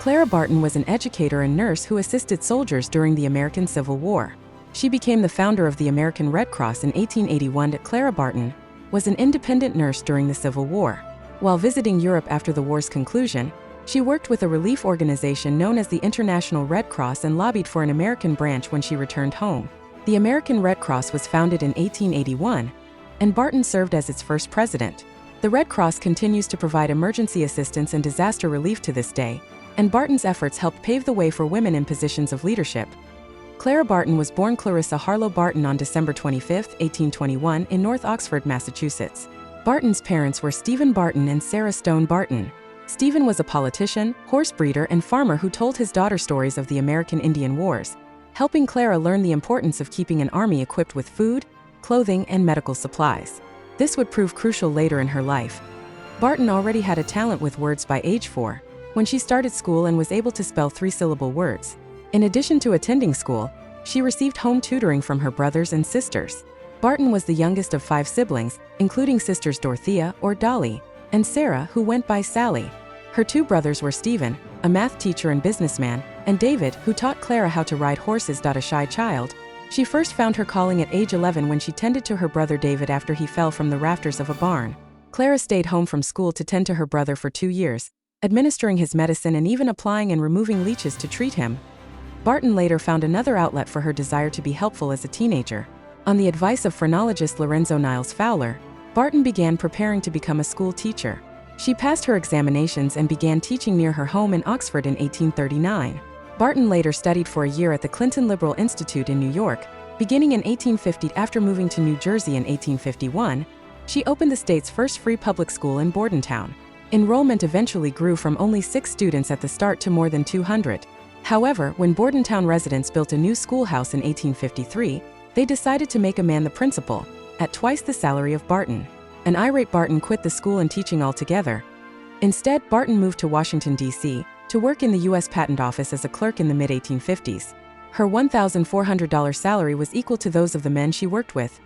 Clara Barton was an educator and nurse who assisted soldiers during the American Civil War. She became the founder of the American Red Cross in 1881. Clara Barton was an independent nurse during the Civil War. While visiting Europe after the war's conclusion, she worked with a relief organization known as the International Red Cross and lobbied for an American branch when she returned home. The American Red Cross was founded in 1881, and Barton served as its first president. The Red Cross continues to provide emergency assistance and disaster relief to this day, and Barton's efforts helped pave the way for women in positions of leadership. Clara Barton was born Clarissa Harlowe Barton on December 25, 1821, in North Oxford, Massachusetts. Barton's parents were Stephen Barton and Sarah Stone Barton. Stephen was a politician, horse breeder, and farmer who told his daughter stories of the American Indian Wars, helping Clara learn the importance of keeping an army equipped with food, clothing, and medical supplies. This would prove crucial later in her life. Barton already had a talent with words by age 4, when she started school and was able to spell 3-syllable words. In addition to attending school, she received home tutoring from her brothers and sisters. Barton was the youngest of 5 siblings, including sisters Dorothea, or Dolly, and Sarah, who went by Sally. Her 2 brothers were Stephen, a math teacher and businessman, and David, who taught Clara how to ride horses. A shy child, she first found her calling at age 11 when she tended to her brother David after he fell from the rafters of a barn. Clara stayed home from school to tend to her brother for 2 years, administering his medicine and even applying and removing leeches to treat him. Barton later found another outlet for her desire to be helpful as a teenager. On the advice of phrenologist Lorenzo Niles Fowler, Barton began preparing to become a school teacher. She passed her examinations and began teaching near her home in Oxford in 1839. Barton later studied for a year at the Clinton Liberal Institute in New York. Beginning in 1850, after moving to New Jersey in 1851, she opened the state's first free public school in Bordentown. Enrollment eventually grew from only 6 students at the start to more than 200. However, when Bordentown residents built a new schoolhouse in 1853, they decided to make a man the principal, at twice the salary of Barton. An irate Barton quit the school and teaching altogether. Instead, Barton moved to Washington, D.C., to work in the U.S. Patent Office as a clerk in the mid-1850s. Her $1,400 salary was equal to those of the men she worked with.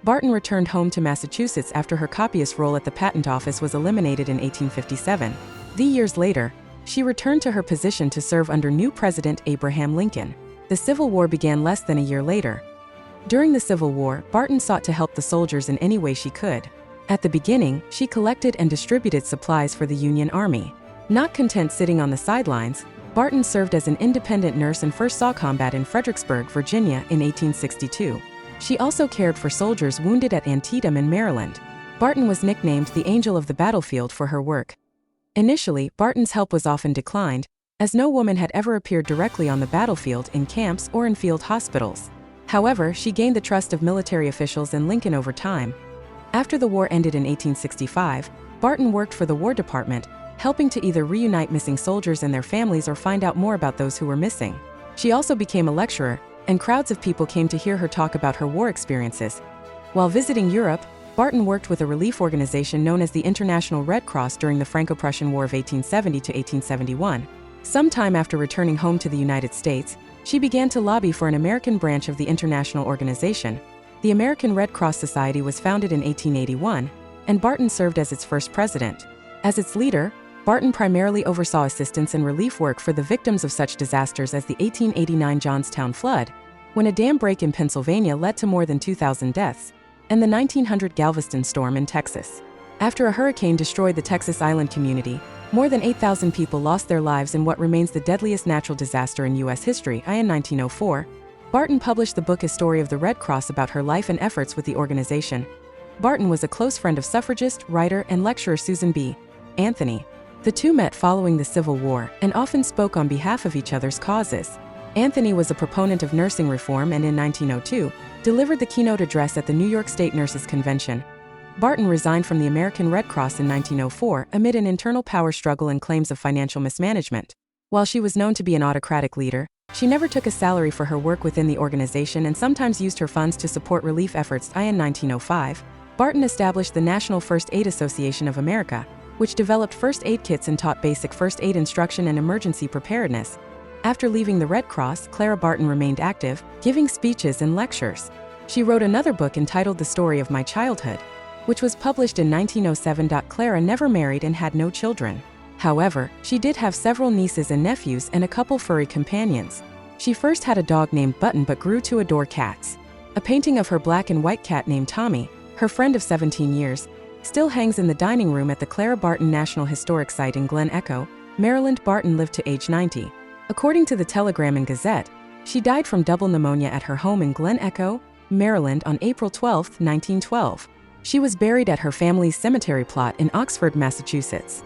Barton returned home to Massachusetts after her copyist role at the Patent Office was eliminated in 1857. Years later, she returned to her position to serve under new President Abraham Lincoln. The Civil War began less than a year later. During the Civil War, Barton sought to help the soldiers in any way she could. At the beginning, she collected and distributed supplies for the Union Army. Not content sitting on the sidelines, Barton served as an independent nurse and first saw combat in Fredericksburg, Virginia, in 1862. She also cared for soldiers wounded at Antietam in Maryland. Barton was nicknamed the Angel of the Battlefield for her work. Initially, Barton's help was often declined, as no woman had ever appeared directly on the battlefield in camps or in field hospitals. However, she gained the trust of military officials and Lincoln over time. After the war ended in 1865, Barton worked for the War Department, helping to either reunite missing soldiers and their families or find out more about those who were missing. She also became a lecturer, and crowds of people came to hear her talk about her war experiences. While visiting Europe, Barton worked with a relief organization known as the International Red Cross during the Franco-Prussian War of 1870 to 1871. Sometime after returning home to the United States, she began to lobby for an American branch of the international organization. The American Red Cross Society was founded in 1881, and Barton served as its first president. As its leader, Barton primarily oversaw assistance and relief work for the victims of such disasters as the 1889 Johnstown flood, when a dam break in Pennsylvania led to more than 2,000 deaths, and the 1900 Galveston storm in Texas. After a hurricane destroyed the Texas island community, more than 8,000 people lost their lives in what remains the deadliest natural disaster in U.S. history. In 1904, Barton published the book A Story of the Red Cross about her life and efforts with the organization. Barton was a close friend of suffragist, writer, and lecturer Susan B. Anthony. The two met following the Civil War and often spoke on behalf of each other's causes. Anthony was a proponent of nursing reform and in 1902, delivered the keynote address at the New York State Nurses Convention. Barton resigned from the American Red Cross in 1904 amid an internal power struggle and claims of financial mismanagement. While she was known to be an autocratic leader, she never took a salary for her work within the organization and sometimes used her funds to support relief efforts. In 1905, Barton established the National First Aid Association of America, which developed first aid kits and taught basic first aid instruction and emergency preparedness. After leaving the Red Cross, Clara Barton remained active, giving speeches and lectures. She wrote another book entitled The Story of My Childhood, which was published in 1907. Clara never married and had no children. However, she did have several nieces and nephews and a couple furry companions. She first had a dog named Button but grew to adore cats. A painting of her black and white cat named Tommy, her friend of 17 years, still hangs in the dining room at the Clara Barton National Historic Site in Glen Echo, Maryland. Barton lived to age 90. According to the Telegram and Gazette, she died from double pneumonia at her home in Glen Echo, Maryland on April 12, 1912. She was buried at her family's cemetery plot in Oxford, Massachusetts.